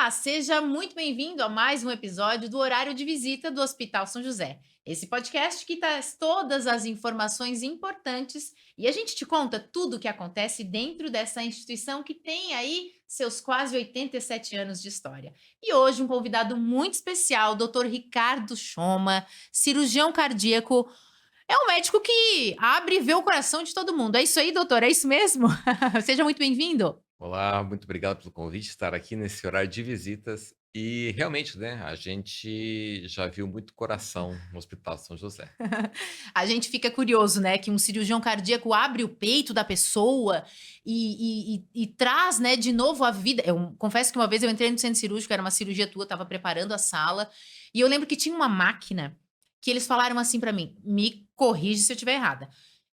Olá, seja muito bem-vindo a mais um episódio do Horário de Visita do Hospital São José. Esse podcast que traz todas as informações importantes e a gente te conta tudo o que acontece dentro dessa instituição que tem aí seus quase 87 anos de história. E hoje um convidado muito especial, o Dr. Ricardo Schoma, cirurgião cardíaco. É um médico que abre e vê o coração de todo mundo. É isso aí, doutor? É isso mesmo? Seja muito bem-vindo. Olá, muito obrigado pelo convite, estar aqui nesse horário de visitas. E realmente, né, a gente já viu muito coração no Hospital São José. A gente fica curioso, né, que um cirurgião cardíaco abre o peito da pessoa e traz, né, de novo a vida. Eu confesso que uma vez eu entrei no centro cirúrgico, era uma cirurgia tua, estava preparando a sala, e eu lembro que tinha uma máquina que eles falaram assim pra mim, me corrige se eu estiver errada.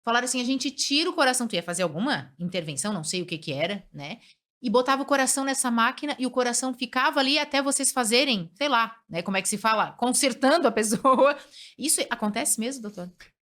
Falaram assim: "A gente tira o coração", tu ia fazer alguma intervenção, não sei o que que era, né, e botava o coração nessa máquina e o coração ficava ali até vocês fazerem, sei lá, né, como é que se fala? Consertando a pessoa. Isso acontece mesmo, doutor?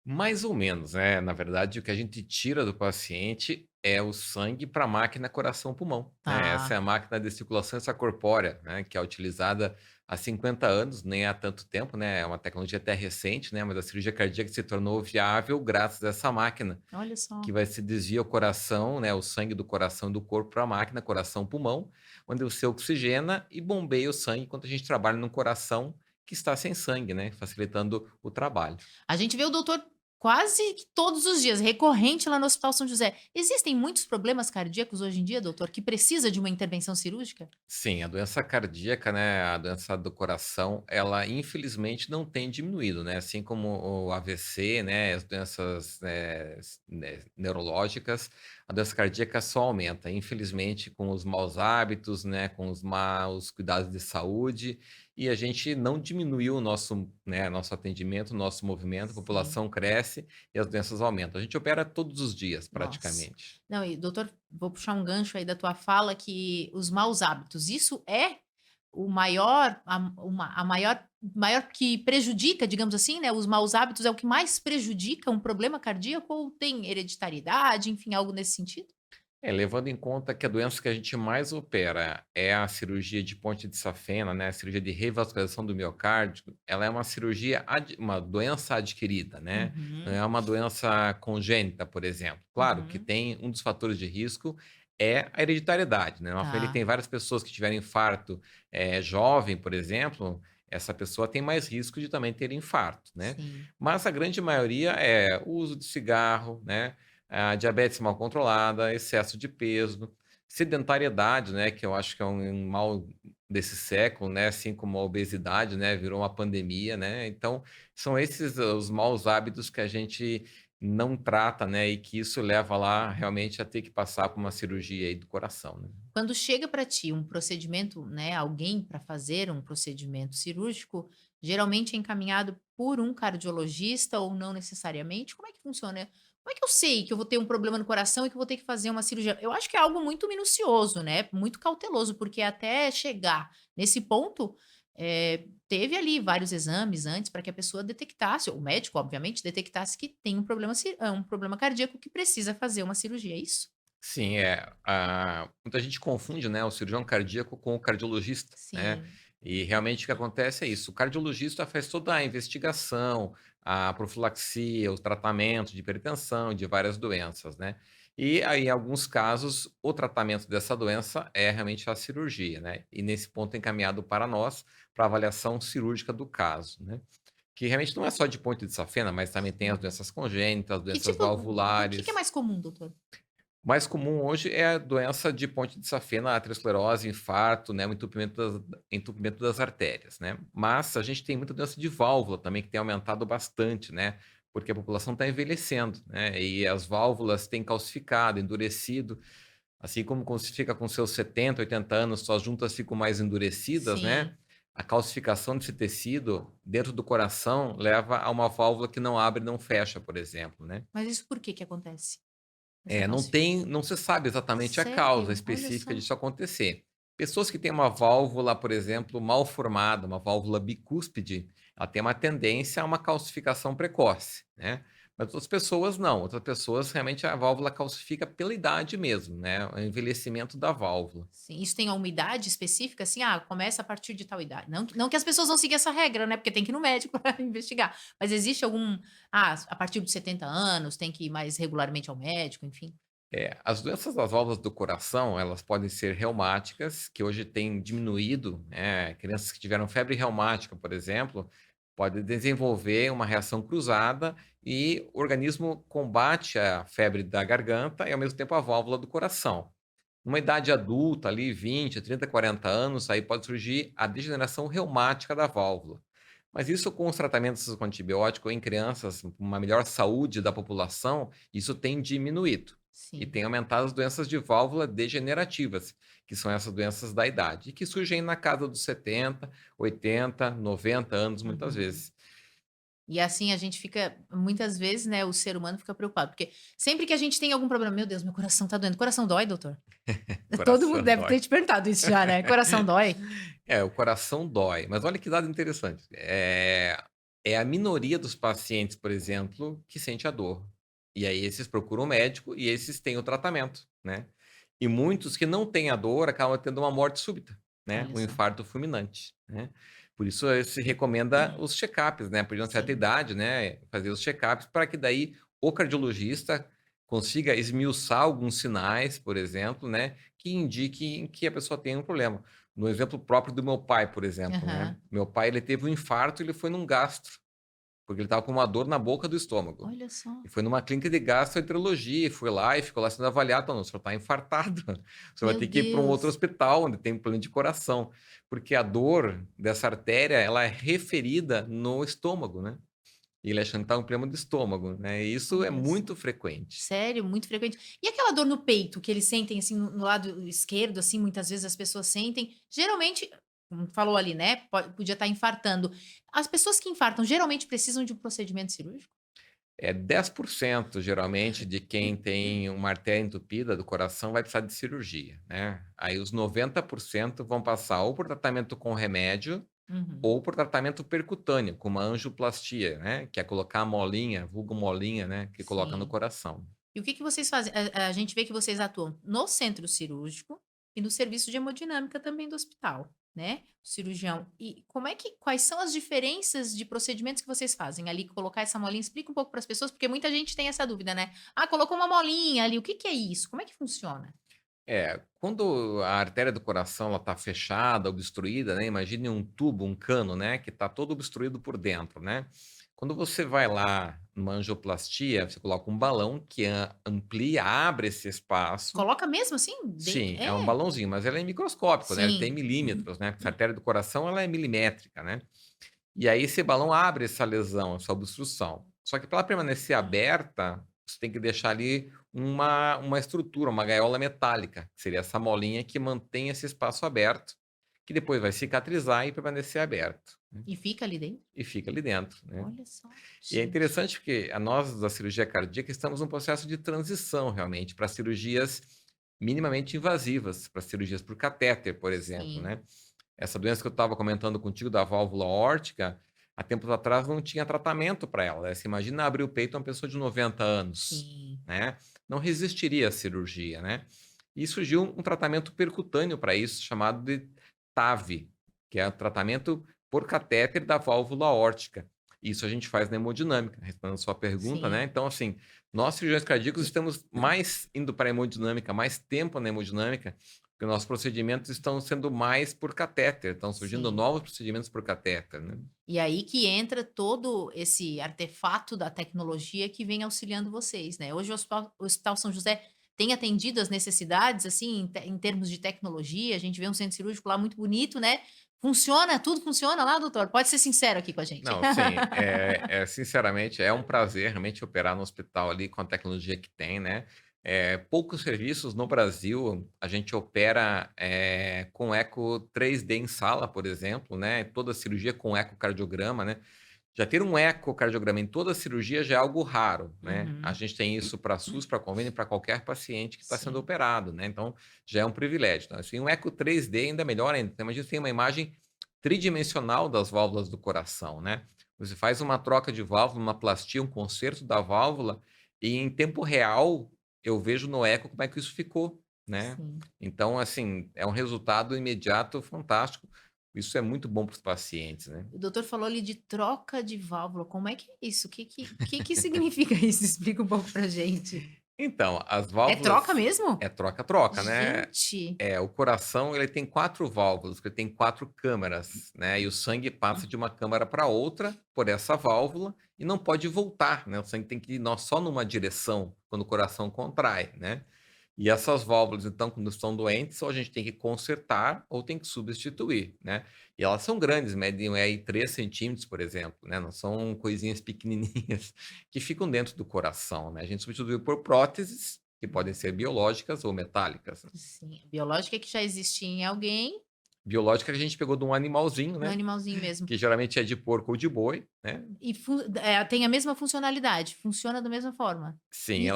Mais ou menos, né? Na verdade, o que a gente tira do paciente é o sangue para a máquina coração-pulmão, né? Essa é Tá. a máquina de circulação extracorpórea, né? Que é utilizada há 50 anos, nem há tanto tempo, né? É uma tecnologia até recente, né? Mas a cirurgia cardíaca se tornou viável graças a essa máquina, Olha só. que vai se desvia o coração, né, o sangue do coração e do corpo para a máquina, coração-pulmão, onde você oxigena e bombeia o sangue enquanto a gente trabalha num coração que está sem sangue, né, facilitando o trabalho. A gente vê o doutor quase que todos os dias, recorrente lá no Hospital São José. Existem muitos problemas cardíacos hoje em dia, doutor, que precisa de uma intervenção cirúrgica? Sim, a doença cardíaca, né, a doença do coração, ela infelizmente não tem diminuído, né, assim como o AVC, né, as doenças, neurológicas, a doença cardíaca só aumenta. Infelizmente, com os maus hábitos, né, com os maus cuidados de saúde, e a gente não diminuiu o nosso, né, nosso atendimento, nosso movimento, a Sim. população cresce e as doenças aumentam. A gente opera todos os dias, Nossa. praticamente. Não, e doutor, vou puxar um gancho aí da tua fala que os maus hábitos, isso é o maior a maior que prejudica, digamos assim, né, os maus hábitos é o que mais prejudica um problema cardíaco ou tem hereditariedade, enfim, algo nesse sentido? Levando em conta que a doença que a gente mais opera é a cirurgia de ponte de safena, né, a cirurgia de revascularização do miocárdio, ela é uma cirurgia uma doença adquirida, né, não Uhum, é uma doença congênita, por exemplo. Claro que uhum. tem um dos fatores de risco é a hereditariedade, né, uma família que Tá, tem várias pessoas que tiveram infarto, jovem, por exemplo, essa pessoa tem mais risco de também ter infarto, né. sim. Mas a grande maioria é o uso de cigarro, né, a diabetes mal controlada, excesso de peso, sedentariedade, né, que eu acho que é um mal desse século, né, assim como a obesidade, né, virou uma pandemia, né. Então, são esses os maus hábitos que a gente não trata, né, e que isso leva lá realmente a ter que passar por uma cirurgia aí do coração, né. Quando chega para ti um procedimento, né, alguém para fazer um procedimento cirúrgico, geralmente é encaminhado por um cardiologista ou não necessariamente? Como é que funciona? Como é que eu sei que eu vou ter um problema no coração e que eu vou ter que fazer uma cirurgia? Eu acho que é algo muito minucioso, né, muito cauteloso, porque até chegar nesse ponto, teve ali vários exames antes para que a pessoa detectasse, o médico obviamente, detectasse que tem um problema cardíaco que precisa fazer uma cirurgia, é isso? Sim, muita gente confunde, né, o cirurgião cardíaco com o cardiologista, né, Sim, e realmente o que acontece é isso, o cardiologista faz toda a investigação, a profilaxia, o tratamento de hipertensão, de várias doenças, né. E aí, em alguns casos, o tratamento dessa doença é realmente a cirurgia, né, e nesse ponto é encaminhado para nós, para avaliação cirúrgica do caso, né. Que realmente não é só de ponte de safena, mas também tem as sim. doenças congênitas, Que doenças tipo o que que é valvulares. mais comum, doutor? Mais comum hoje é a doença de ponte de safena, a aterosclerose, infarto, né, o entupimento das artérias, né. Mas a gente tem muita doença de válvula também que tem aumentado bastante, né, porque a população está envelhecendo, né, e as válvulas têm calcificado, endurecido, assim como quando se fica com seus 70, 80 anos, suas juntas ficam mais endurecidas, né, Sim, a calcificação desse tecido dentro do coração leva a uma válvula que não abre e não fecha, por exemplo, né. mas isso por que que acontece? Essa Não se sabe exatamente a causa sério? Olha específica só. disso acontecer. Pessoas que têm uma válvula, por exemplo, mal formada, uma válvula bicúspide, ela tem uma tendência a uma calcificação precoce, né. Mas outras pessoas não, outras pessoas realmente a válvula calcifica pela idade mesmo, né, o envelhecimento da válvula. Sim, isso tem uma idade específica, assim? Ah, começa a partir de tal idade. Não que as pessoas vão seguir essa regra, né, porque tem que ir no médico para investigar. Mas existe algum a partir dos 70 anos tem que ir mais regularmente ao médico, enfim? É, as doenças das válvulas do coração, elas podem ser reumáticas, que hoje têm diminuído, né, crianças que tiveram febre reumática, por exemplo, podem desenvolver uma reação cruzada e o organismo combate a febre da garganta e, ao mesmo tempo, a válvula do coração. Numa idade adulta, ali 20, 30, 40 anos, aí pode surgir a degeneração reumática da válvula. Mas isso com os tratamentos com antibiótico em crianças, com uma melhor saúde da população, isso tem diminuído. E Sim. tem aumentado as doenças de válvula degenerativas, que são essas doenças da idade, e que surgem na casa dos 70, 80, 90 anos, muitas Uhum. vezes. E assim a gente fica muitas vezes, né, o ser humano fica preocupado, porque sempre que a gente tem algum problema: "Meu Deus, meu coração tá doendo". "Coração dói, doutor?" Todo mundo Coração deve dói. ter te perguntado isso já, né. "Coração dói?" É, o coração dói. Mas olha que dado interessante. É a minoria dos pacientes, por exemplo, que sente a dor. E aí esses procuram o médico e esses têm o tratamento, né? E muitos que não têm a dor acabam tendo uma morte súbita, né? Olha Um só. infarto fulminante, né? Por isso se recomenda os check-ups, né? Por uma certa Sim. idade, né? Fazer os check-ups para que daí o cardiologista consiga esmiuçar alguns sinais, por exemplo, né? Que indiquem que a pessoa tem um problema. No exemplo próprio do meu pai, por exemplo, né. Aham. Meu pai, ele teve um infarto e ele foi num gastro, porque ele estava com uma dor na boca do estômago. Olha só. E foi numa clínica de gastroenterologia, e foi lá e ficou lá sendo avaliado: "Não, o senhor está infartado, o senhor vai Meu ter que ir para um outro Deus. hospital onde tem um plano de coração", porque a dor dessa artéria, ela é referida no estômago, né. E ele achando que estava com problema do estômago, né, e isso é Olha só. muito frequente. Sério? Muito frequente. E aquela dor no peito que eles sentem, assim, no lado esquerdo, assim, muitas vezes as pessoas sentem, geralmente, como falou ali, né, podia estar infartando. As pessoas que infartam geralmente precisam de um procedimento cirúrgico? É 10% geralmente de quem tem uma artéria entupida do coração vai precisar de cirurgia, né. Aí os 90% vão passar ou por tratamento com remédio, Uhum. ou por tratamento percutâneo, com uma angioplastia, né, que é colocar a molinha, vulgo molinha, né, que coloca no Sim. coração. E o que que vocês fazem? A gente vê que vocês atuam no centro cirúrgico e no serviço de hemodinâmica também do hospital, né, o cirurgião. E como é que quais são as diferenças de procedimentos que vocês fazem ali, colocar essa molinha? Explica um pouco para as pessoas, porque muita gente tem essa dúvida, né. "Ah, colocou uma molinha ali, o que que é isso? Como é que funciona?" É, quando a artéria do coração ela está fechada, obstruída, né, imagine um tubo, um cano, né, que está todo obstruído por dentro, né. Quando você vai lá numa angioplastia, você coloca um balão que amplia, abre esse espaço. Coloca mesmo assim dentro Sim, é um é? balãozinho, mas ele é microscópico, né, ele tem Sim. milímetros, né, porque a artéria do coração ela é milimétrica, né. E aí esse balão abre essa lesão, essa obstrução. Só que para ela permanecer aberta, você tem que deixar ali uma estrutura, uma gaiola metálica, que seria essa molinha que mantém esse espaço aberto, que depois vai cicatrizar e permanecer aberto, né, E fica ali dentro? e fica ali dentro, né. Olha só, E é gente. interessante porque a nós da cirurgia cardíaca estamos num processo de transição realmente para cirurgias minimamente invasivas, para cirurgias por catéter, por exemplo, Sim, né. Essa doença que eu estava comentando contigo da válvula aórtica, há tempos atrás não tinha tratamento para ela, né. Você imagina abrir o peito a uma pessoa de 90 anos, sim, né, não resistiria à cirurgia, né. E surgiu um tratamento percutâneo para isso, chamado de TAV, que é o tratamento por catéter da válvula aórtica. Isso a gente faz na hemodinâmica, respondendo a sua pergunta, né. sim. Então, assim, nós cirurgiões cardíacos estamos mais indo para a hemodinâmica, mais tempo na hemodinâmica, porque nossos procedimentos estão sendo mais por catéter, estão surgindo Sim. novos procedimentos por catéter, né. E aí que entra todo esse artefato da tecnologia que vem auxiliando vocês, né. Hoje o Hospital São José tem atendido as necessidades, assim, em termos de tecnologia, a gente vê um centro cirúrgico lá muito bonito, né. Funciona, tudo funciona lá, doutor? Pode ser sincero aqui com a gente. Não, sim, sinceramente, é um prazer realmente operar no hospital ali com a tecnologia que tem, né. Poucos serviços no Brasil a gente opera, com eco 3D em sala, por exemplo, né, toda cirurgia com ecocardiograma, né. Já ter um ecocardiograma em toda cirurgia já é algo raro, né. A Uhum. gente tem isso para SUS, para convênio, para qualquer paciente que está sendo Sim, operado, né, então já é um privilégio. Então, assim, um eco 3D ainda é melhor ainda, então imagina você tem uma imagem tridimensional das válvulas do coração, né. Você faz uma troca de válvula, uma plastia, um conserto da válvula, e em tempo real eu vejo no eco como é que isso ficou, né. Sim. Então, assim, é um resultado imediato fantástico. Isso é muito bom para os pacientes, né. O doutor falou ali de troca de válvula, como é que é isso? O que significa isso? Explica um pouco pra gente. Então, as É troca válvulas mesmo? é troca-troca, né. Gente, O coração ele tem 4 válvulas, porque tem 4 câmaras, né, e o sangue passa de uma câmara para outra por essa válvula e não pode voltar, né, o sangue tem que ir só numa direção quando o coração contrai, né. E essas válvulas, então, quando estão doentes, ou a gente tem que consertar ou tem que substituir, né. E elas são grandes, medem aí 3 centímetros, por exemplo, né, não são coisinhas pequenininhas que ficam dentro do coração, né. A gente substitui por próteses, que podem ser biológicas ou metálicas. sim, biológica é que já existia em alguém, Biológica que a gente pegou de um animalzinho, no né, animalzinho mesmo. que geralmente é de porco ou de boi, né. E tem a mesma funcionalidade, funciona da mesma forma. Sim, E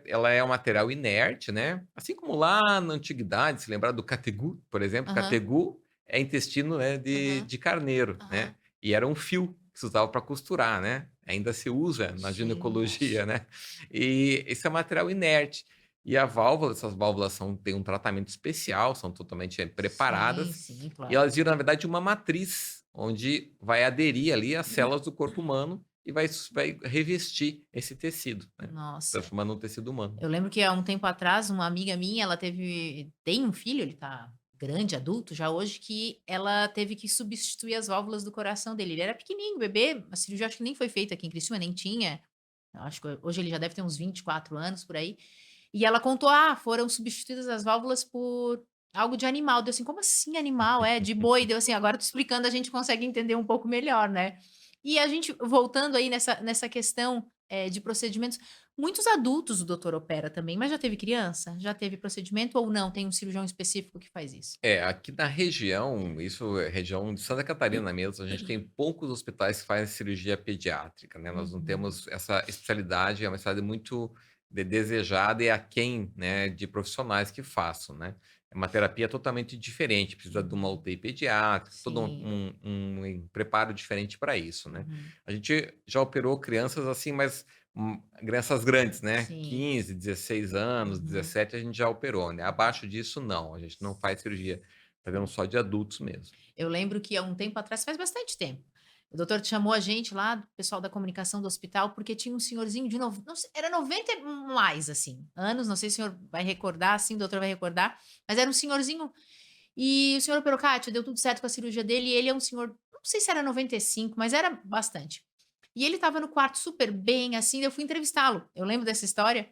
ela é um material inerte, né, assim como lá na antiguidade, se lembrar do categu, por exemplo, aham, categu é intestino, né, de aham, de carneiro, né, aham. e era um fio que se usava para costurar, né, ainda se usa na Gente. ginecologia, né, e esse é material inerte. E a válvula essas válvulas têm um tratamento especial, são totalmente, Sim, preparadas, sim, e claro. elas viram, na verdade, uma matriz, onde vai aderir ali às células do corpo humano e vai revestir esse tecido, né, Nossa, transformando num tecido humano. eu lembro que há um tempo atrás, uma amiga minha, ela tem um filho, ele tá grande, adulto já hoje, que ela teve que substituir as válvulas do coração dele. Ele era pequenininho, bebê, a cirurgia acho que nem foi feita aqui em Criciúma, nem tinha. Eu acho que hoje ele já deve ter uns 24 anos por aí. E ela contou: "Ah, foram substituídas as válvulas por algo de animal". Deu assim: "Como assim animal?". "É, de boi". Deu assim: "Agora tu explicando a gente consegue entender um pouco melhor, né". E a gente voltando aí nessa questão, de procedimentos, muitos adultos o doutor opera também, mas já teve criança? Já teve procedimento ou não, tem um cirurgião específico que faz isso? Aqui na região, isso é região de Santa Catarina mesmo, a gente tem poucos hospitais que fazem cirurgia pediátrica, né, nós não Uhum. temos essa especialidade, é uma especialidade muito desejada e aquém, né, de profissionais que façam, né. É uma terapia totalmente diferente, precisa de uma Uhum. UTI pediátrica, todo Sim. um preparo diferente para isso, né. Uhum. A gente já operou crianças assim, mas, crianças grandes, né, Sim. 15, 16 anos, Uhum. 17 a gente já operou, né, abaixo disso não, a gente não faz cirurgia. Fazemos Sim. só de adultos mesmo. Eu lembro que há um tempo atrás, faz bastante tempo, o doutor chamou a gente lá, do pessoal da comunicação do hospital, porque tinha um senhorzinho de não sei, era 90 e mais, assim, anos, não sei se o senhor vai recordar, assim, o doutor vai recordar, mas era um senhorzinho e o senhor operou, Kátia, deu tudo certo com a cirurgia dele, e ele é um senhor, não sei se era 95, mas era bastante. E ele estava no quarto super bem, assim, eu fui entrevistá-lo, eu lembro dessa história,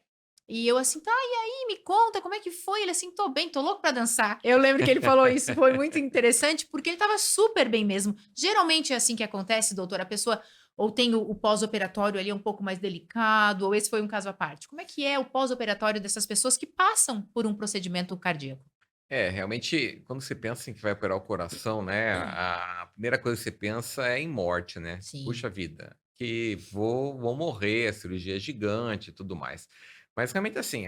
e eu assim: "Tá, e aí, me conta como é que foi?". Ele assim: "Tô bem, tô louco pra dançar". Eu lembro que ele falou isso, foi muito interessante, porque ele estava super bem mesmo. Geralmente é assim que acontece, doutor, a pessoa ou tem o pós-operatório ali um pouco mais delicado, ou esse foi um caso à parte. Como é que é o pós-operatório dessas pessoas que passam por um procedimento cardíaco? Realmente, quando você pensa em que vai operar o coração, né, a primeira coisa que você pensa é em morte, né. Sim. "Puxa vida, que vou morrer, a cirurgia é gigante e tudo mais". Mas realmente, assim,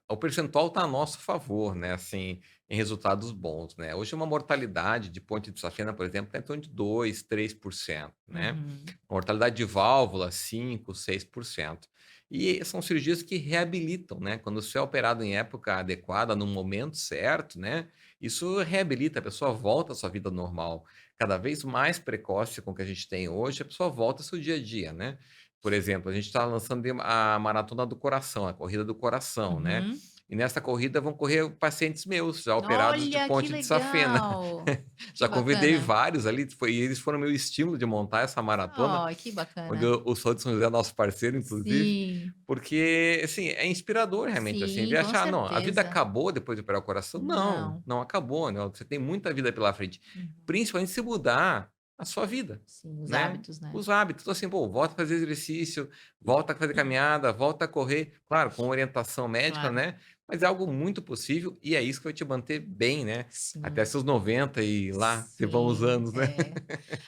o percentual está a nosso favor, né, assim, em resultados bons, né. Hoje uma mortalidade de ponte de safena, por exemplo, está em torno de 2, 3%, né. Uhum. Mortalidade de válvula, 5, 6%. E são cirurgias que reabilitam, né, quando você é operado em época adequada, no momento certo, né, isso reabilita, a pessoa volta à sua vida normal. Cada vez mais precoce com o que a gente tem hoje, a pessoa volta ao seu dia a dia, né. Por exemplo, a gente está lançando a maratona do coração, a corrida do coração, né, Uhum. e nessa corrida vão correr pacientes meus, já operados de Olha, que ponte de safena. legal. Que Já convidei bacana. vários ali, e eles foram meu estímulo de montar essa maratona, Ai, que onde bacana. o Sol de São José é nosso parceiro, inclusive, Sim, porque, assim, é inspirador realmente, assim, sim, ver com achar: "Não, a vida certeza. acabou depois de operar o coração". Não, Não. não acabou, né, você tem muita vida pela frente, Uhum. principalmente se mudar a sua vida, Sim, os né, hábitos, né. os hábitos. Então, assim, pô, volta a fazer exercício, volta a fazer caminhada, volta a correr, claro, com orientação médica, Claro. né, mas é algo muito possível e é isso que vai te manter bem, né, até Sim, seus 90 e lá se vão os sim, anos, né. é.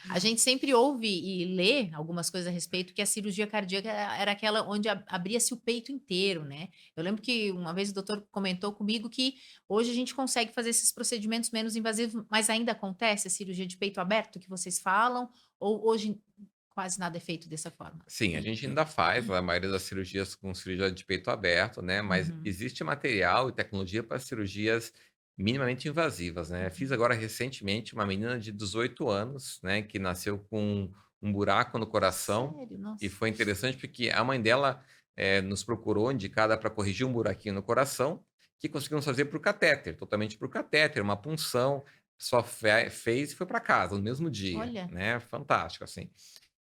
A gente sempre ouve e lê algumas coisas a respeito que a cirurgia cardíaca era aquela onde abria-se o peito inteiro, né. Eu lembro que uma vez o doutor comentou comigo que hoje a gente consegue fazer esses procedimentos menos invasivos, mas ainda acontece a cirurgia de peito aberto que vocês falam, Ou hoje quase nada é feito dessa forma? Sim, a gente ainda faz a maioria das cirurgias com cirurgia de peito aberto, né, mas Uhum, existe material e tecnologia para cirurgias minimamente invasivas, né. Fiz agora recentemente uma menina de 18 anos, né, que nasceu com um buraco no coração, sério? e Nossa. foi interessante porque a mãe dela, nos procurou indicada para corrigir um buraquinho no coração, que conseguimos fazer por catéter, totalmente por catéter, uma punção, só fez e foi para casa no mesmo dia, Olha, né, fantástico, assim.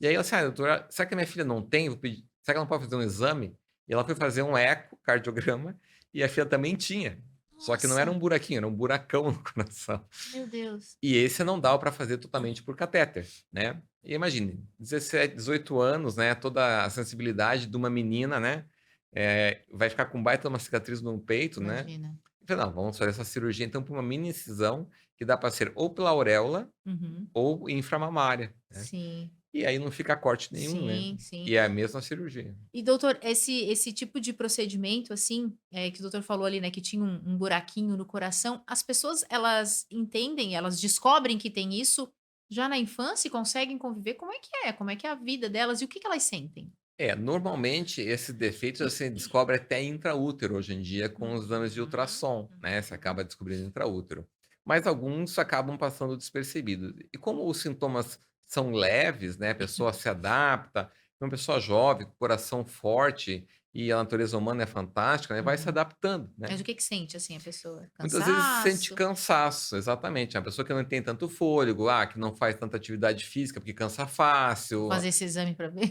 E aí ela assim: "Ah, doutora, será que a minha filha não tem? Vou pedir, será que ela não pode fazer um exame?" E ela foi fazer um ecocardiograma e a filha também tinha, só que não era nossa, um buraquinho, era um buracão no coração. meu Deus. E esse não dava para fazer totalmente por catéter, né. E imagine, 17, 18 anos, né, toda a sensibilidade de uma menina, né, vai ficar com baita uma cicatriz no peito, né. Imagina. Eu falei: "Não, vamos fazer essa cirurgia então por uma mini incisão, que dá para ser ou pela auréola Uhum. ou inframamária, né". Sim, E aí não fica corte nenhum, né. sim, sim. E é a mesma cirurgia. E doutor, esse tipo de procedimento, assim, que o doutor falou ali, né, que tinha um buraquinho no coração, as pessoas elas entendem, elas descobrem que tem isso já na infância e conseguem conviver? Como é que é? Como é que é a vida delas e o que que elas sentem? É, normalmente esses defeitos você descobre até intraútero hoje em dia com os exames de Uhum, ultrassom, né, você uhum. acaba descobrindo intraútero. Mas alguns acabam passando despercebidos. E como os sintomas são leves, né, a pessoa se adapta, uma pessoa jovem, com coração forte e a natureza humana é fantástica, né, vai se Uhum. adaptando, Mas né. o que que sente, assim, a pessoa? Muitas vezes sente Cansaço? cansaço, exatamente, é uma pessoa que não tem tanto fôlego, que não faz tanta atividade física porque cansa Vou fácil. fazer esse exame pra ver.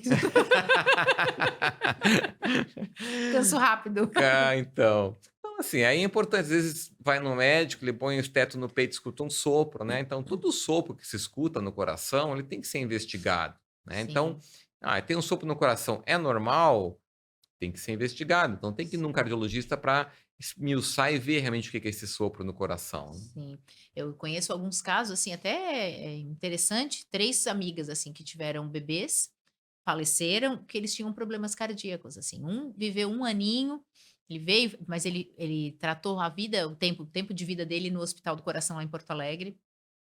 Canso rápido. Então. Então, assim, aí é importante, às vezes vai no médico, ele põe o esteto no peito, escuta um sopro, né, então todo sopro que se escuta no coração, ele tem que ser investigado, né, então, Sim, tem um sopro no coração, é normal? Tem que ser investigado, então tem que ir num sim. cardiologista para esmiuçar e ver realmente o que que é esse sopro no coração. Sim, eu conheço alguns casos, assim, até interessante, 3 amigas, assim, que tiveram bebês, faleceram, que eles tinham problemas cardíacos, assim. Um viveu 1 aninho, ele veio, mas ele tratou a vida, o tempo de vida dele no Hospital do Coração lá em Porto Alegre,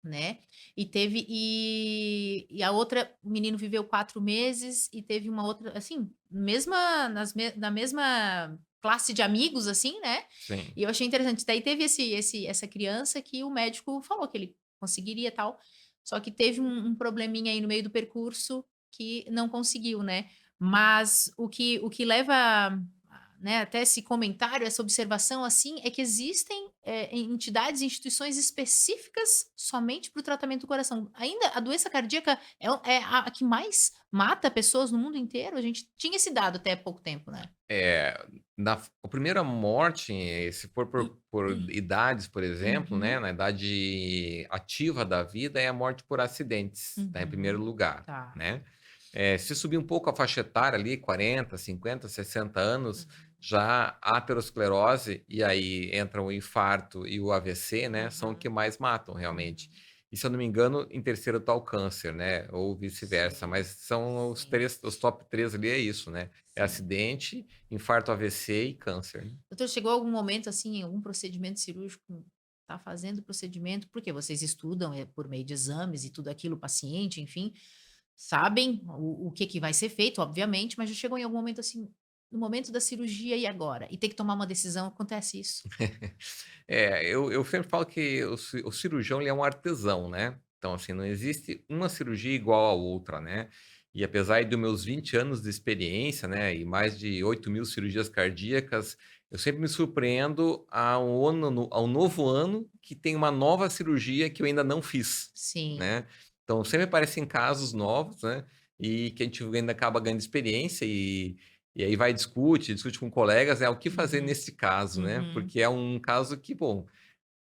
né, e a outra, o menino viveu 4 meses e teve uma outra, assim, na mesma classe de amigos, assim, né, Sim. e eu achei interessante. Daí teve essa criança que o médico falou que ele conseguiria, tal, só que teve um probleminha aí no meio do percurso que não conseguiu, né. Mas o que leva, né, até esse comentário, essa observação, assim, é que existem, entidades, instituições específicas somente para o tratamento do coração. Ainda a doença cardíaca é a que mais mata pessoas no mundo inteiro, a gente tinha esse dado até pouco tempo, né. É, a primeira morte, se for por idades, por exemplo, né, Uhum, na idade ativa da vida, é a morte por acidentes, tá, em primeiro uhum. lugar, Tá. né. Se subir um pouco a faixa etária ali, 40, 50, 60 anos, Uhum, já a aterosclerose, e aí entra o infarto e o AVC, né, são o que uhum, mais matam realmente. uhum. E se eu não me engano, em terceiro está o câncer, né, ou vice-versa, Sim, mas são sim, os top 3 ali é isso, né, é sim. acidente, infarto, AVC e câncer, né. Doutor, chegou algum momento, assim, em algum procedimento cirúrgico, tá fazendo o procedimento, porque vocês estudam, por meio de exames e tudo aquilo, o paciente, enfim, sabem o que que vai ser feito, obviamente, mas já chegou em algum momento, assim, no momento da cirurgia, e agora? E ter que tomar uma decisão, acontece isso? Eu sempre falo que o cirurgião ele é um artesão, né. Então, assim, não existe uma cirurgia igual à outra, né. E apesar dos meus 20 anos de experiência, né, e mais de 8.000 cirurgias cardíacas, eu sempre me surpreendo ao novo ano que tem uma nova cirurgia que eu ainda não fiz, Sim. né. Então sempre aparecem casos novos, né, e que a gente ainda acaba ganhando experiência e aí vai discute com colegas, o que fazer Uhum, nesse caso, né, uhum. porque é um caso que, bom,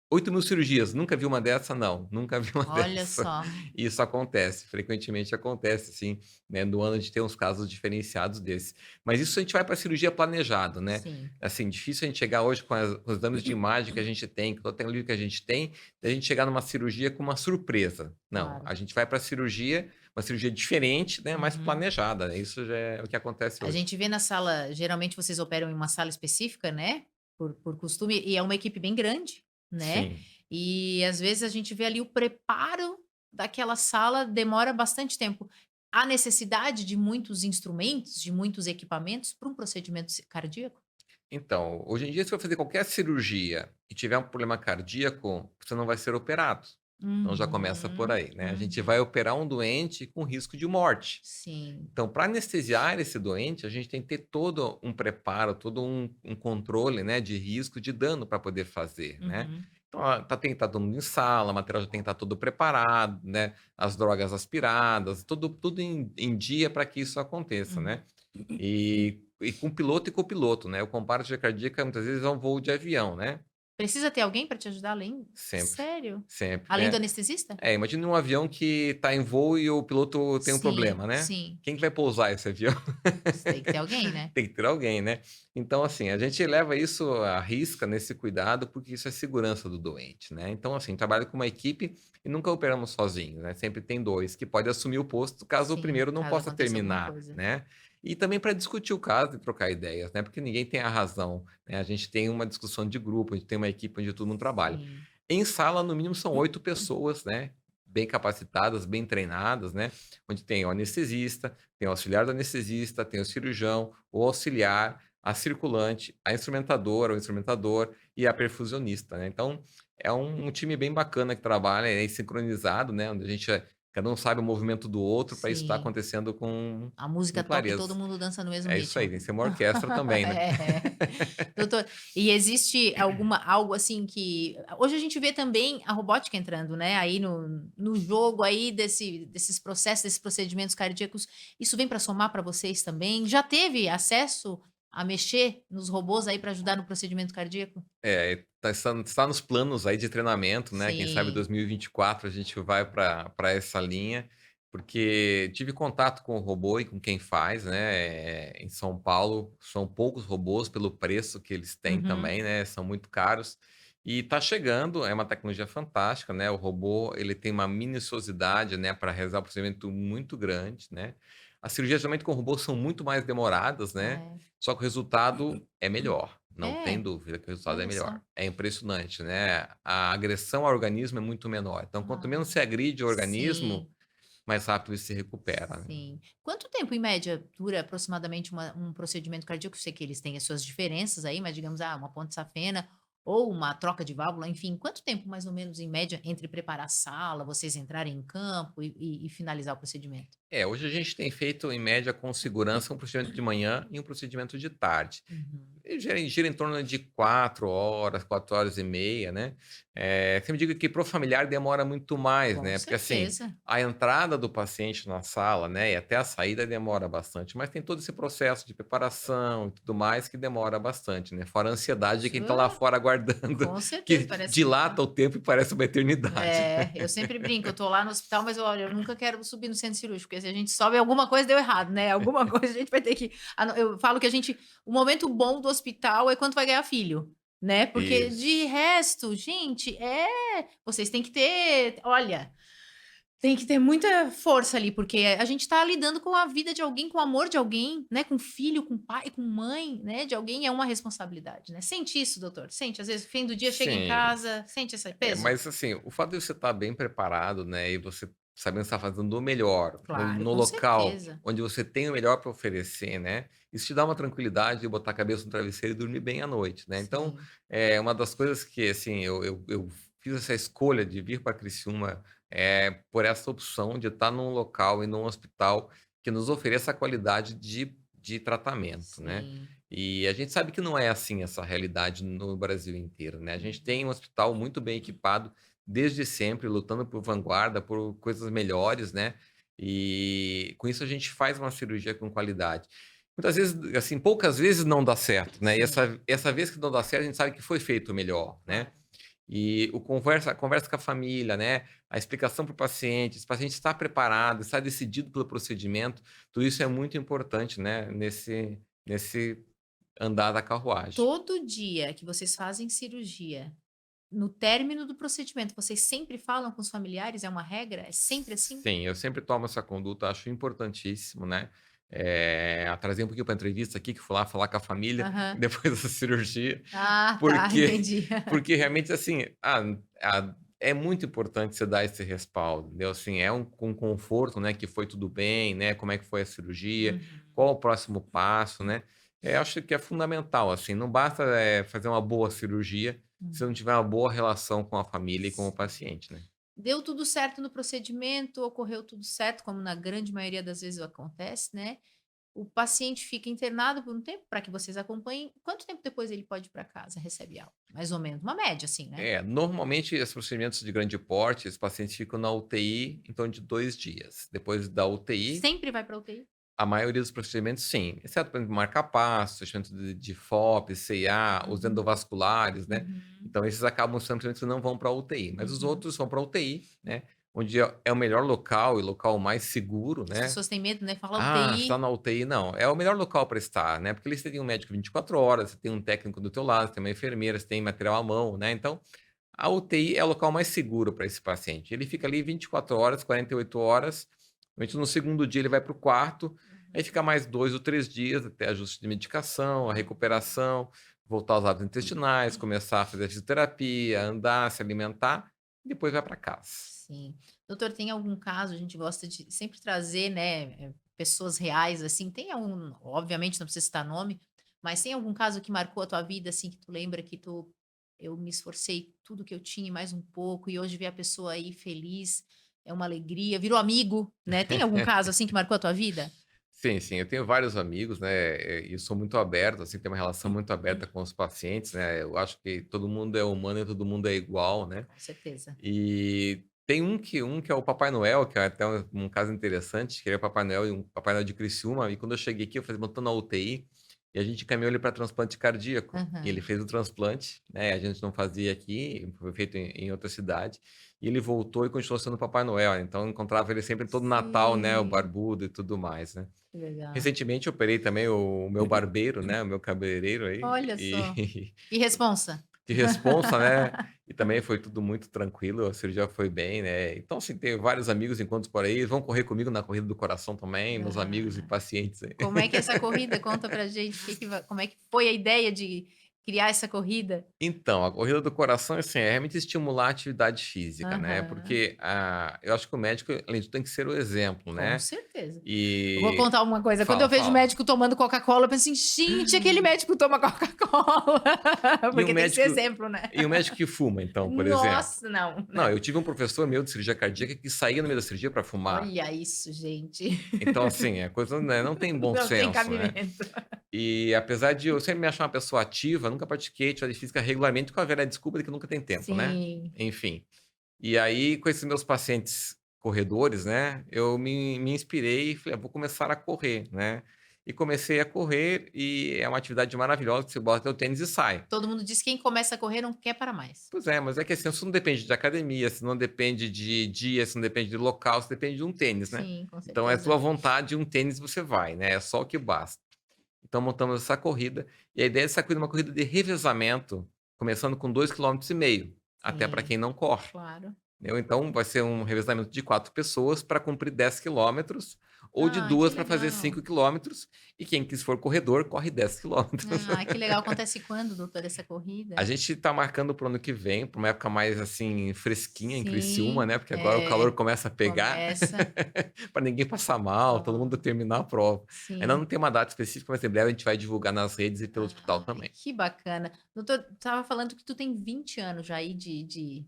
8.000 cirurgias, nunca vi uma dessa? Não, nunca vi uma Olha dessa. só. E isso acontece, frequentemente acontece sim, né, no ano de ter uns casos diferenciados desses. Mas isso a gente vai para cirurgia planejada, né. Sim. Assim, difícil a gente chegar hoje com os exames de imagem que a gente tem, com toda a tecnologia que a gente tem, da gente chegar numa cirurgia com uma surpresa. Não, Claro. a gente vai para cirurgia, uma cirurgia diferente, né, mais Uhum. planejada, né, isso já é o que acontece A hoje. gente vê na sala, geralmente vocês operam em uma sala específica, né, por costume, e é uma equipe bem grande, né, Sim. e às vezes a gente vê ali o preparo daquela sala demora bastante tempo. Há necessidade de muitos instrumentos, de muitos equipamentos para um procedimento cardíaco? Então, hoje em dia, se for fazer qualquer cirurgia e tiver um problema cardíaco, você não vai ser operado. Então já começa por Uhum, aí, né? A gente uhum. vai operar um doente com risco de morte. Sim. Então, para anestesiar esse doente, a gente tem que ter todo um preparo, todo um controle, né, de risco, de dano para poder fazer, né? Uhum, Então, tem que estar todo mundo em sala, o material já tem que estar todo preparado, né? As drogas aspiradas, tudo em dia para que isso aconteça, uhum. né? E com piloto e copiloto, né? Eu comparo a taquicardia cardíaca muitas vezes a um voo de avião, né? Precisa ter alguém para te ajudar além? Sempre, Sério? sempre, Além do né? anestesista? Imagine um avião que está em voo e o piloto tem um Sim, problema, né? sim. Quem que vai pousar esse avião? Tem que ter alguém, né? Tem que ter alguém, né? Então, assim, a gente leva isso à risca nesse cuidado, porque isso é segurança do doente, né? Então, assim, trabalha com uma equipe e nunca operamos sozinhos, né? Sempre tem dois que podem assumir o posto caso o Sim, primeiro não caso possa aconteça alguma terminar, coisa. né? E também para discutir o caso e trocar ideias, né? Porque ninguém tem a razão, né? A gente tem uma discussão de grupo, a gente tem uma equipe onde todo mundo trabalha. Sim. Em sala, no mínimo, são 8 pessoas, né? Bem capacitadas, bem treinadas, né? Onde tem o anestesista, tem o auxiliar do anestesista, tem o cirurgião, o auxiliar, a circulante, a instrumentadora, o instrumentador e a perfusionista, né. Então, é um time bem bacana que trabalha aí sincronizado, né, onde a gente cada um sabe o movimento do outro para isso estar Sim. acontecendo A com música toca e todo clareza. mundo dança no mesmo É isso aí, ritmo. tem que ser uma orquestra também, né. É. Doutor, e existe algo assim que hoje a gente vê também a robótica entrando, né, aí no jogo aí desses processos, desses procedimentos cardíacos, isso vem para somar para vocês também? Já teve acesso a mexer nos robôs aí para ajudar no procedimento cardíaco? Está nos planos aí de treinamento, né, quem sabe Sim. 2024 a gente vai para essa linha, porque tive contato com o robô e com quem faz, né, em São Paulo são poucos robôs pelo preço que eles têm Uhum. também, né, são muito caros, e está chegando, é uma tecnologia fantástica, né, o robô ele tem uma minuciosidade, né, para realizar um procedimento muito grande, né. As cirurgias geralmente com robô são muito mais demoradas, né, É. só que o resultado é melhor, não tem É, dúvida que o resultado é olha só. melhor. É impressionante, né, a agressão ao organismo é muito menor. Então, quanto menos Ah, se agride o organismo, sim. mais rápido ele se recupera, né. Sim. Quanto tempo, em média, dura aproximadamente um procedimento cardíaco? Eu sei que eles têm as suas diferenças aí, mas digamos, uma ponte safena ou uma troca de válvula, enfim, quanto tempo, mais ou menos, em média, entre preparar a sala, vocês entrarem em campo e finalizar o procedimento? Hoje a gente tem feito, em média, com segurança, um procedimento de manhã e um procedimento de tarde. Uhum. E gira em torno de 4 horas, 4 horas e meia, né. Sempre digo que para o familiar demora muito mais, Com né, porque, assim, certeza. a entrada do paciente na sala, né, e até a saída demora bastante, mas tem todo esse processo de preparação e tudo mais que demora bastante, né, fora a ansiedade de quem está lá Isso, fora aguardando, com certeza, que parece muito dilata o tempo e parece uma eternidade. é, eu sempre brinco, eu tô lá no hospital, mas olha, eu nunca quero subir no centro cirúrgico, porque se a gente sobe, alguma coisa deu errado, né? Alguma coisa a gente vai ter que. Eu falo que o momento bom do hospital é quando vai ganhar filho, né? Porque de Isso. resto, gente, vocês têm que ter, olha, tem que ter muita força ali, porque a gente tá lidando com a vida de alguém, com o amor de alguém, né? Com filho, com pai, com mãe, né? De alguém é uma responsabilidade, né? Sente isso, doutor? Sente? Às vezes, fim do dia, chega em Sim. casa, sente esse peso? Mas assim, o fato de você estar bem preparado, né, e você sabendo que está fazendo o melhor Claro, no com local certeza. onde você tem o melhor para oferecer, né, isso te dá uma tranquilidade de botar a cabeça no travesseiro e dormir bem à noite, né. Então, Sim. é uma das coisas que, assim, eu fiz essa escolha de vir para Criciúma, por essa opção de estar num local e num hospital que nos ofereça a qualidade de tratamento, né. Sim. E a gente sabe que não é assim essa realidade no Brasil inteiro, né. A gente tem Uhum. um hospital muito bem equipado desde sempre, lutando por vanguarda, por coisas melhores, né. E com isso a gente faz uma cirurgia com qualidade. Muitas vezes, assim, poucas vezes não dá certo, né, e Sim, essa vez que não dá certo, a gente sabe que foi feito o melhor, né. claro. E a conversa com a família, né, a explicação para o paciente, se o paciente está preparado, está decidido pelo procedimento, tudo isso é muito importante, né, nesse andar da carruagem. Todo dia que vocês fazem cirurgia, no término do procedimento, vocês sempre falam com os familiares? É uma regra? É sempre assim? Sim, eu sempre tomo essa conduta, acho importantíssimo, né, trazer um pouquinho para a entrevista aqui, que fui lá falar com a família Aham. depois dessa cirurgia, Ah, tá, porque entendi. porque realmente, assim, é muito importante você dar esse respaldo, entendeu? Assim, é com conforto, né, que foi tudo bem, né, como é que foi a cirurgia, Uhum. qual o próximo passo, né? Acho que é fundamental, assim, não basta, fazer uma boa cirurgia se Hum. não tiver uma boa relação com a família e com o Sim. paciente, né? Deu tudo certo no procedimento, ocorreu tudo certo, como na grande maioria das vezes acontece, né? O paciente fica internado por um tempo para que vocês acompanhem. Quanto tempo depois ele pode ir para casa, recebe alta? Mais ou menos, uma média assim, né? Normalmente esses procedimentos de grande porte, os pacientes ficam na UTI em torno de 2 dias. Depois da UTI, Sempre vai para UTI? a maioria dos procedimentos sim, exceto, por exemplo, marca-passo, procedimento de FOP, CIA, os Uhum, endovasculares, né. uhum, Então esses acabam sendo procedimentos que não vão para UTI, mas os uhum. outros vão para UTI, né, onde é o melhor local e local mais seguro, As né. pessoas têm medo, né, fala "Ah, você está UTI. na UTI", não, é o melhor local para estar, né, porque ali você tem um médico 24 horas, você tem um técnico do teu lado, você tem uma enfermeira, você tem material à mão, né, então a UTI é o local mais seguro para esse paciente. Ele fica ali 24 horas, 48 horas. Normalmente no segundo dia ele vai para o quarto, aí Uhum, fica mais 2 ou 3 dias até ajuste de medicação, a uhum. recuperação, voltar aos hábitos intestinais, começar a fazer fisioterapia, andar, se alimentar, e depois vai para casa. Sim. Doutor, tem algum caso, a gente gosta de sempre trazer, né, pessoas reais, assim, tem algum, obviamente não precisa citar nome, mas tem algum caso que marcou a tua vida, assim, que tu lembra que tu eu me esforcei tudo que eu tinha e mais um pouco, e hoje ver a pessoa aí feliz, é uma alegria, virou amigo, né. Tem algum caso, assim, que marcou a tua vida? Sim, sim, eu tenho vários amigos, né, e sou muito aberto, assim, tenho uma relação muito aberta com os pacientes, né, eu acho que todo mundo é humano e todo mundo é igual, né. Com certeza. E tem um que é o Papai Noel, que é até um caso interessante, que ele é Papai Noel e um Papai Noel de Criciúma, e quando eu cheguei aqui, eu falei: "Bom, na UTI", e a gente encaminhou ele para transplante cardíaco, e ele Aham. fez o transplante, né, a gente não fazia aqui, foi feito em outra cidade, e ele voltou e continuou sendo Papai Noel, então eu encontrava ele sempre todo Natal, né, o Sim, barbudo e tudo mais, né. que legal. Recentemente eu operei também o meu barbeiro, né, o meu cabeleireiro aí, Olha só, e que responsa. de responsa, né, e também foi tudo muito tranquilo, a cirurgia foi bem, né. Então, assim, tenho vários amigos encontros por aí, vão correr comigo na corrida do coração também, meus amigos e Ah. pacientes aí. Como é que é essa corrida? Conta pra gente, como é que foi a ideia de criar essa corrida? Então, a corrida do coração, assim, é realmente estimular a atividade física, né, Aham, porque, eu acho que o médico, além de tudo, tem que ser o exemplo, com né. certeza. Eu vou E contar uma coisa, quando eu fala, vejo fala. médico tomando Coca-Cola, eu penso assim: "Gente, aquele médico toma Coca-Cola", E o porque tem que ser médico exemplo, né. e o médico que fuma, então, por exemplo? Nossa, não, Não, não. eu tive um professor meu de cirurgia cardíaca que saía no meio da cirurgia para fumar. Olha isso, gente. Então, assim, a coisa, né, não tem bom Não tem senso, né. cabimento. E apesar de eu sempre me achar uma pessoa ativa, nunca pratiquei atividade física regularmente, com a velha desculpa de que nunca tem tempo, né. Sim. Enfim. E aí, com esses meus pacientes corredores, né, eu me inspirei e falei: "Ah, vou começar a correr", né. E comecei a correr e é uma atividade maravilhosa que você bota o tênis e sai. Todo mundo diz que quem começa a correr não quer parar mais. Pois é, mas é que assim, isso não depende de academia, isso não depende de dia, isso não depende de local, isso depende de um tênis, né. Sim, com Então é tua certeza. vontade, um tênis você vai, né, é só o que basta. Então montamos essa corrida, e a ideia dessa corrida é uma corrida de revezamento, começando com 2,5 km, até para Sim, quem não corre. claro. Entendeu? Então vai ser um revezamento de 4 pessoas para cumprir 10 km, ou de Ah, que 2 para fazer legal. 5 km, e quem quis for corredor corre 10 km. Ah, que legal. Acontece quando, doutor, essa A corrida? gente está marcando para o ano que vem, para uma época mais, assim, fresquinha em Criciúma, Sim, né, porque agora o calor é, começa a pegar, começa. para ninguém passar mal, todo mundo Ó, terminar a prova. Ainda sim. não tem uma data específica, mas em breve a gente vai divulgar nas redes e pelo hospital Ai, também. que bacana. Doutor, estava falando que tu tem 20 anos já aí de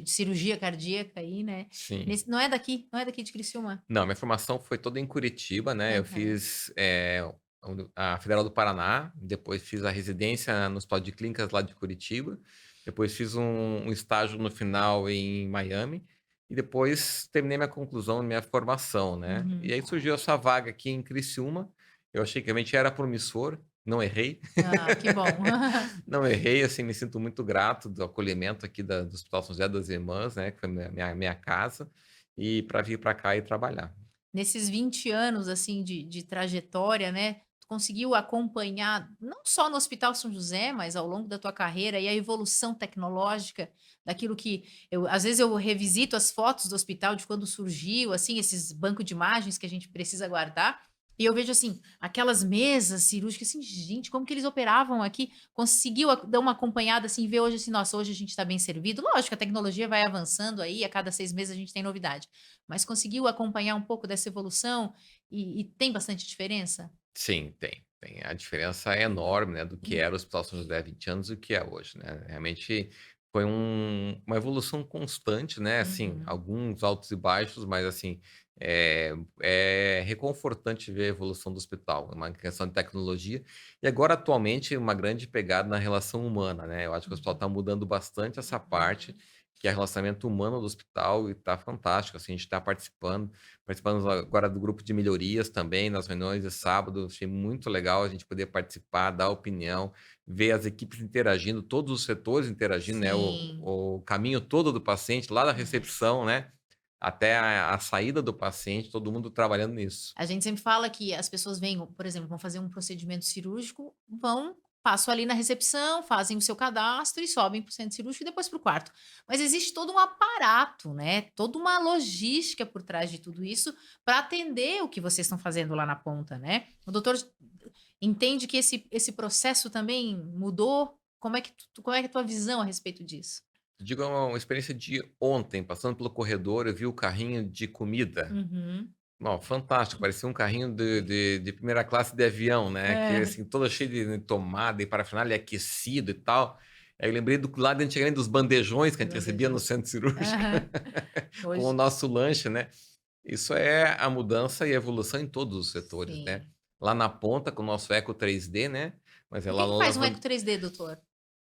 cirurgia cardíaca aí, né. Sim. Não é daqui de Criciúma? Não, minha formação foi toda em Curitiba, né, eu Aham. fiz, a Federal do Paraná, depois fiz a residência no Hospital de Clínicas lá de Curitiba, depois fiz um estágio no final em Miami, e depois terminei minha conclusão, minha formação, né. E Uhum. aí surgiu essa vaga aqui em Criciúma, eu achei que realmente era promissor, não errei. Ah, que bom. Não errei, assim, me sinto muito grato do acolhimento aqui do Hospital São José das Irmãs, né, que foi minha casa, e para vir para cá e trabalhar. Nesses 20 anos, assim, de trajetória, né, tu conseguiu acompanhar, não só no Hospital São José, mas ao longo da tua carreira e a evolução tecnológica daquilo que às vezes eu revisito as fotos do hospital de quando surgiu, assim, esses banco de imagens que a gente precisa guardar, E eu vejo, assim, aquelas mesas cirúrgicas, assim, gente, como que eles operavam aqui? Conseguiu dar uma acompanhada, assim, ver hoje, assim, nossa, hoje a gente está bem servido. Lógico, a tecnologia vai avançando aí, a cada 6 meses a gente tem novidade. Mas conseguiu acompanhar um pouco dessa evolução e tem bastante diferença? Sim, tem, tem. A diferença é enorme, né, do que era o Hospital São José há 20 anos e o que é hoje, né. Realmente foi uma evolução constante, né, assim, Uhum. alguns altos e baixos, mas assim, é reconfortante ver a evolução do hospital, uma questão de tecnologia. E agora atualmente uma grande pegada na relação humana, né, eu acho que o hospital Uhum. está mudando bastante essa parte, Uhum. que é o relacionamento humano do hospital e está fantástico, assim, a gente está participando agora do grupo de melhorias também, nas reuniões de sábado, achei muito legal a gente poder participar, dar opinião, ver as equipes interagindo, todos os setores interagindo, né, Sim. o caminho todo do paciente, lá da Uhum. recepção, né, até a saída do paciente, todo mundo trabalhando nisso. A gente sempre fala que as pessoas vêm, por exemplo, vão fazer um procedimento cirúrgico, passam ali na recepção, fazem o seu cadastro e sobem para o centro cirúrgico e depois para o quarto. Mas existe todo um aparato, né? Toda uma logística por trás de tudo isso para atender o que vocês estão fazendo lá na ponta, né? O doutor entende que esse processo também mudou? Como é que é a tua visão a respeito disso? Digo, é uma experiência de ontem, passando pelo corredor, eu vi o carrinho de comida. Uhum. Não, fantástico, parecia um carrinho de primeira classe de avião, né, que É. assim, todo cheio de tomada e parafernália, aquecido e tal. Aí eu lembrei do lado antigamente dos bandejões que a gente recebia no Bandejão. centro cirúrgico, Aham. com o Hoje, nosso lanche, né. Isso é a mudança e a evolução em todos os setores, né. sim. Lá na ponta com o nosso Eco 3D, né, mas é O lá que faz um lavando. eco 3D, doutor?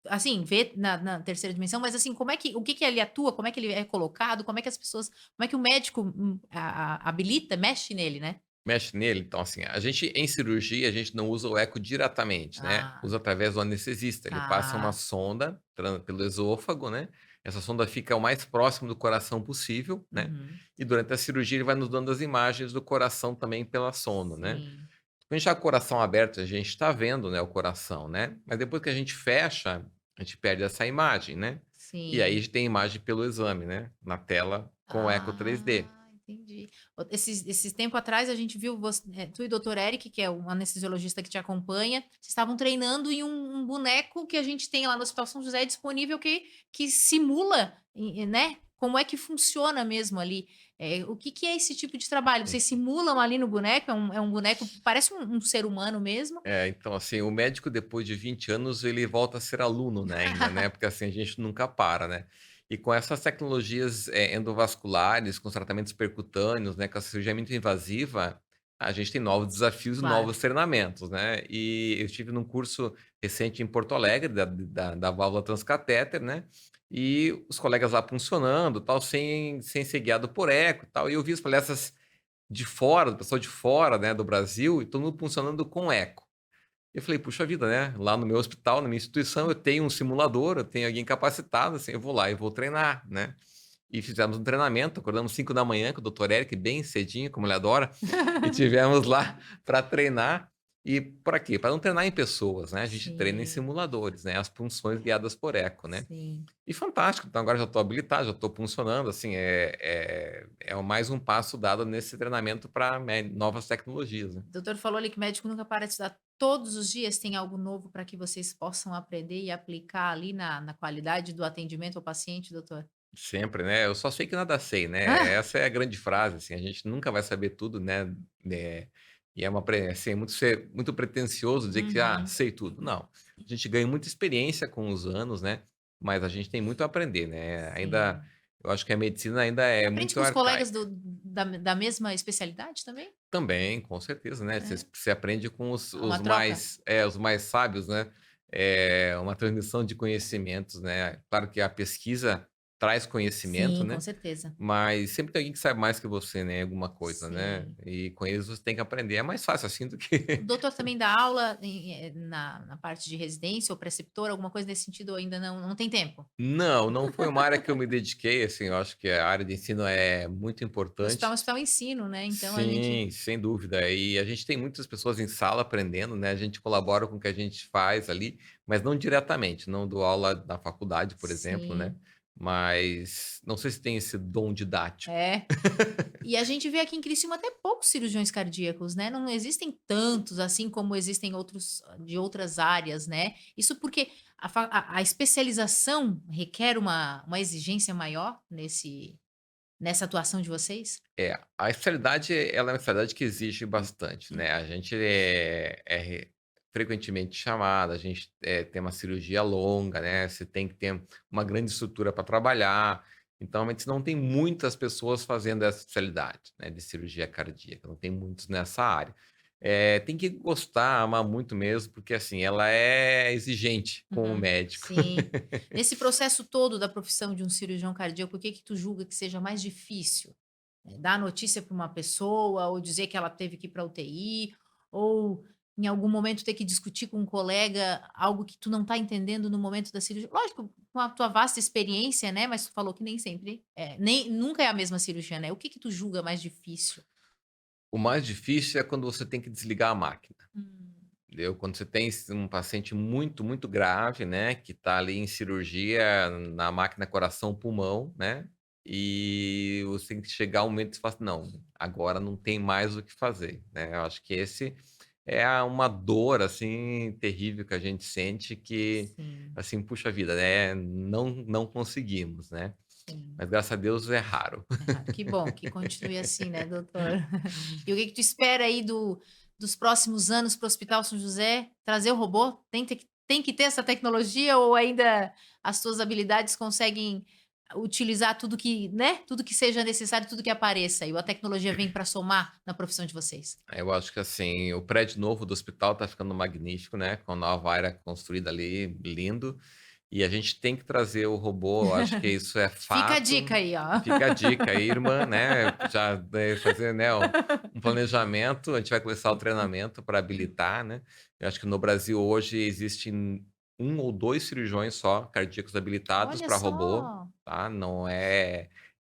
Assim, ver na terceira dimensão, mas assim, o que que ele atua, como é que ele é colocado, como é que as pessoas como é que o médico, habilita, mexe nele, né? Mexe nele, então assim, a gente em cirurgia, a gente não usa o eco diretamente, né, Ah, usa através do anestesista, ele passa uma tá. sonda pelo esôfago, né, essa sonda fica o mais próximo do coração possível, né, Uhum. e durante a cirurgia ele vai nos dando as imagens do coração também pela sonda, né. Sim, Quando a gente tá com o coração aberto, a gente está vendo, né, o coração, né, mas depois que a gente fecha, a gente perde essa imagem, né, e aí a sim. gente tem imagem pelo exame, né, na tela com o eco 3D. Entendi. Esses tempo atrás a gente viu tu e o doutor Eric, que é um anestesiologista que te acompanha, vocês estavam treinando em um boneco que a gente tem lá no Hospital São José disponível que simula, né, como é que funciona mesmo ali. O que que é esse tipo de trabalho? Vocês simulam ali no boneco? É um boneco, parece um ser humano mesmo? É, então, assim, o médico depois de 20 anos ele volta a ser aluno, né, ainda, né, porque, assim, a gente nunca para, né. E com essas tecnologias, endovasculares, com os tratamentos percutâneos, né, com a cirurgia muito invasiva, a gente tem novos desafios e Claro. novos treinamentos, né. E eu estive num curso recente em Porto Alegre da válvula transcatéter, né, e os colegas lá funcionando, tal, sem ser guiado por eco e tal, e eu vi as palestras de fora, do pessoal de fora, né, do Brasil, e todo mundo funcionando com eco. Eu falei: "Puxa vida, né, lá no meu hospital, na minha instituição, eu tenho um simulador, eu tenho alguém capacitado, assim, eu vou lá e vou treinar", né. E fizemos um treinamento, acordamos 5 da manhã com o doutor Eric, bem cedinho, como ele adora, e tivemos lá para treinar. E para quê? Para não treinar em pessoas, né, a gente treina em Sim, simuladores, né, as punções guiadas por eco, né. sim. E fantástico, então agora já estou habilitado, já estou funcionando, assim, mais um passo dado nesse treinamento para novas tecnologias, né. O doutor falou ali que médico nunca para de estudar. Todos os dias tem algo novo para que vocês possam aprender e aplicar ali na qualidade do atendimento ao paciente, doutor? Sempre, né, eu só sei que nada sei, né, Ah, essa é a grande frase, assim, a gente nunca vai saber tudo, né, e é uma pre assim, é muito pretensioso dizer que: "Ah, uhum, sei tudo", não. A gente ganha muita experiência com os anos, né, mas a gente tem muito a aprender, né, ainda sim. eu acho que a medicina ainda é Aprende muito com os colegas arcaica. da mesma especialidade também? Também, com certeza, né, É, você aprende com há uma troca? os mais sábios, né, uma transmissão de conhecimentos, né. Claro que a pesquisa traz conhecimento, Sim, com né, certeza. mas sempre tem alguém que sabe mais que você, né, em alguma coisa, né, Sim. e com eles você tem que aprender. É mais fácil assim do que O doutor também dá aula na parte de residência ou preceptor, alguma coisa nesse sentido, ou ainda não tem tempo? Não, não foi uma área que eu me dediquei, assim, eu acho que a área de ensino é muito O hospital é um importante. hospital ensino, né, então a gente Sim, sem dúvida. E a gente tem muitas pessoas em sala aprendendo, né, a gente colabora com o que a gente faz ali, mas não diretamente, não dou aula na faculdade, por exemplo, né, sim. mas não sei se tem esse dom didático. É. E a gente vê aqui em Criciúma até poucos cirurgiões cardíacos, né? Não existem tantos assim como existem outros de outras áreas, né? Isso porque a especialização requer uma exigência maior nessa atuação de vocês? É, a especialidade, ela é uma especialidade que exige bastante, né, a gente é frequentemente chamado, a gente, tem uma cirurgia longa, né, você tem que ter uma grande estrutura para trabalhar, então realmente não tem muitas pessoas fazendo essa especialidade, né, de cirurgia cardíaca, não tem muitos nessa área. Tem que gostar, amar muito mesmo, porque, assim, ela é exigente com o Uhum. médico. Sim. Nesse processo todo da profissão de um cirurgião cardíaco, o que que tu julga que seja mais difícil? Dar a notícia para uma pessoa ou dizer que ela teve que ir pra UTI, ou em algum momento ter que discutir com um colega algo que tu não tá entendendo no momento da cirurgia. Lógico, com a tua vasta experiência, né, mas tu falou que nem sempre nem nunca é a mesma cirurgia, né. O que que tu julga mais difícil? O mais difícil é quando você tem que desligar a máquina. Hum. Entendeu? Quando você tem um paciente muito, muito grave, né, que está ali em cirurgia na máquina coração-pulmão, né, e você tem que chegar um momento que você fala assim: "Não, agora não tem mais o que fazer", né. Eu acho que esse é uma dor, assim, terrível que a gente sente que, Sim, assim, puxa vida, né, não conseguimos, né. sim. Mas graças a Deus é raro. É raro. Que bom que continue assim, né, doutor. E o que que tu espera aí dos próximos anos para o Hospital São José? Trazer o robô? Tem que ter essa tecnologia ou ainda as tuas habilidades conseguem utilizar tudo que, né, tudo que seja necessário, tudo que apareça e a tecnologia vem para somar na profissão de vocês? Eu acho que, assim, o prédio novo do hospital tá ficando magnífico, né, com a nova área construída ali, lindo. E a gente tem que trazer o robô, eu acho que isso é Fica a fato. dica aí, ó. Fica a dica aí, irmã, né, já fazer, né, um planejamento, a gente vai começar o treinamento para habilitar, né. Eu acho que no Brasil hoje existem um ou 2 cirurgiões só cardíacos habilitados Olha para robô, só. tá, não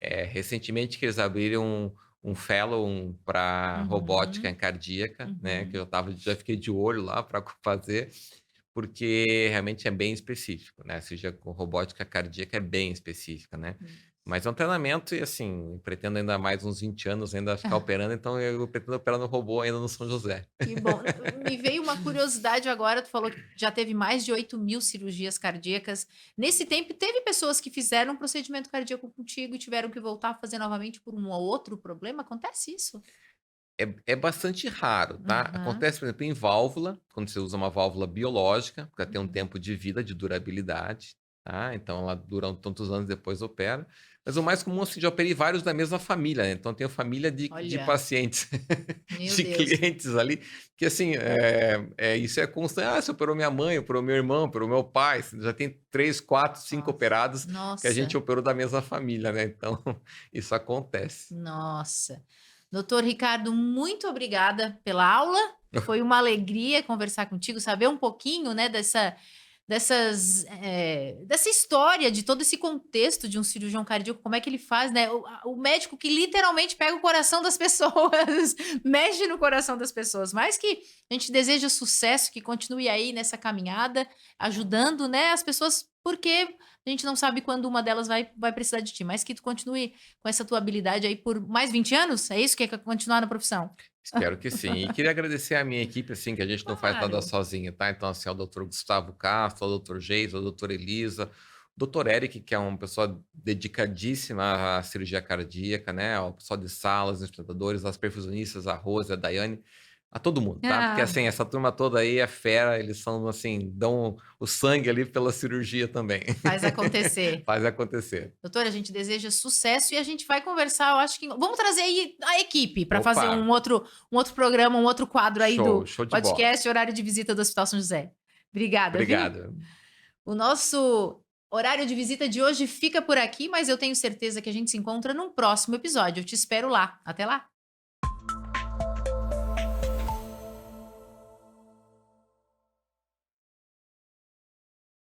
recentemente que eles abriram um fellow para robótica Uhum, cardíaca, né, que uhum. já fiquei de olho lá para fazer, porque realmente é bem específico, né, a cirurgia com robótica cardíaca é bem específica, né. Mas é um treinamento e, assim, pretendo ainda mais uns 20 anos ainda ficar operando, então eu pretendo operar no robô ainda no São José. Que bom. Me veio uma curiosidade agora, tu falou que já teve mais de 8.000 cirurgias cardíacas. Nesse tempo, teve pessoas que fizeram um procedimento cardíaco contigo e tiveram que voltar a fazer novamente por um ou outro problema? Acontece isso? É bastante raro, tá. Aham, Acontece, por exemplo, em válvula, quando você usa uma válvula biológica, pra ter um uhum. tempo de vida, de durabilidade, tá, então ela dura tantos anos, depois opera. Mas o mais comum, assim, já operei vários da mesma família, né, então eu tenho família de Olha, pacientes, meu de Deus. clientes ali, que assim, isso é constante: "Ah, você operou minha mãe, operou meu irmão, operou meu pai", já tem 3, 4, 5 Nossa, operados que a gente nossa, operou da mesma família, né, então isso acontece. nossa. Doutor Ricardo, muito obrigada pela aula. Foi uma alegria conversar contigo, saber um pouquinho, né, dessa história, de todo esse contexto de um cirurgião cardíaco, como é que ele faz, né? O médico que literalmente pega o coração das pessoas, mexe no coração das pessoas. Mas que a gente deseja sucesso, que continue aí nessa caminhada, ajudando, né, as pessoas, porque a gente não sabe quando uma delas vai precisar de ti, mas que tu continue com essa tua habilidade aí por mais 20 anos? É isso? Quer continuar na profissão? Espero que sim. E queria agradecer a minha equipe, assim, que a gente não faz nada Claro. sozinho, tá? Então, assim, ao doutor Gustavo Castro, ao doutor Geis, ao doutor Elisa, doutor Eric, que é uma pessoa dedicadíssima à cirurgia cardíaca, né? Ao pessoal de salas, os tratadores, as perfusionistas, a Rose, a Daiane, a todo mundo, tá? Porque, Ah, assim, essa turma toda aí é fera, eles são, assim, dão o sangue ali pela cirurgia também. faz acontecer. Faz acontecer. Doutora, a gente deseja sucesso e a gente vai conversar, eu acho que vamos trazer aí a equipe para fazer Opa, um outro programa, um outro quadro aí show, do show de bola. podcast Horário de Visita do Hospital São José. Obrigada, viu? Obrigado. O nosso horário de visita de hoje fica por aqui, mas eu tenho certeza que a gente se encontra num próximo episódio. Eu te espero lá. Até lá.